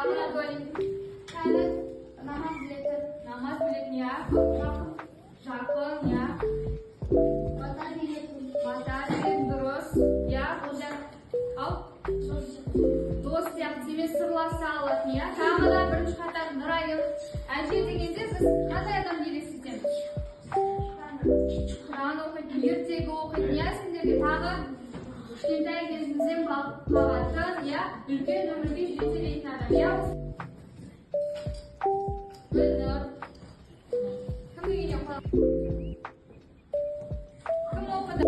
Tağına koyayım. Tane namaz bileti. Namaz bileti ya. Jakın ya. Vatan bileti. Vatan bileti durus. Ya. Al. Dost yaptığımı sırlasa alatın ya. Tağına da birinci katar nırayın. Әже дегенде сіз қандай адам елестетеміз? Құран оқитын, ертегі оқитын, иә сендерге тағы кішкентай кезімізден қалатын, иә үлкен өмірге жетелейтін адам, иә? Гүлнұр. Кім үйіне қалады? Кім оқыды?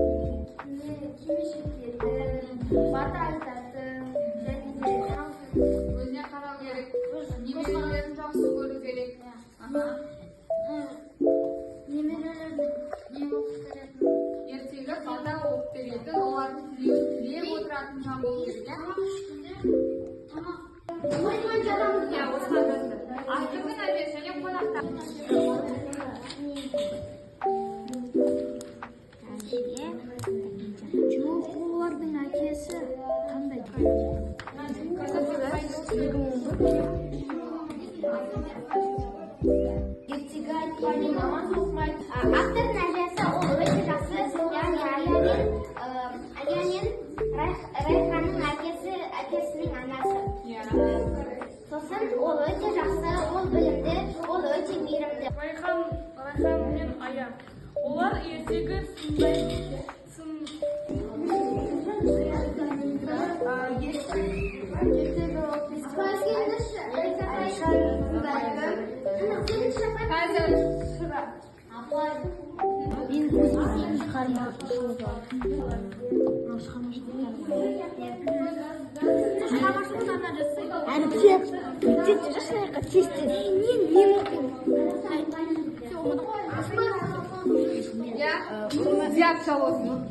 Бата айтатын, және де Өзіне қарау керек. Немерелерін жақсы көру керек. немерелерді не оқып беретін. Ертегі бата оқып беретін, олардың тілеуін тілеп отыратын жан болу керек, иә? Тамақ. Иә, осыған жазды. Астыңғы әже және қонақтар. Жоқ, олардың әкесі қандай? Ертегі айтпайды, намаз оқымайды. Автордың әжесі ол өте жақсы. Яғни Әлия мен Райханның әкесінің анасы. Сосын ол өте жақсы, ол білімді, ол өте мейірімді. Райхан мен Ая. Олар ертегі Я взял салон.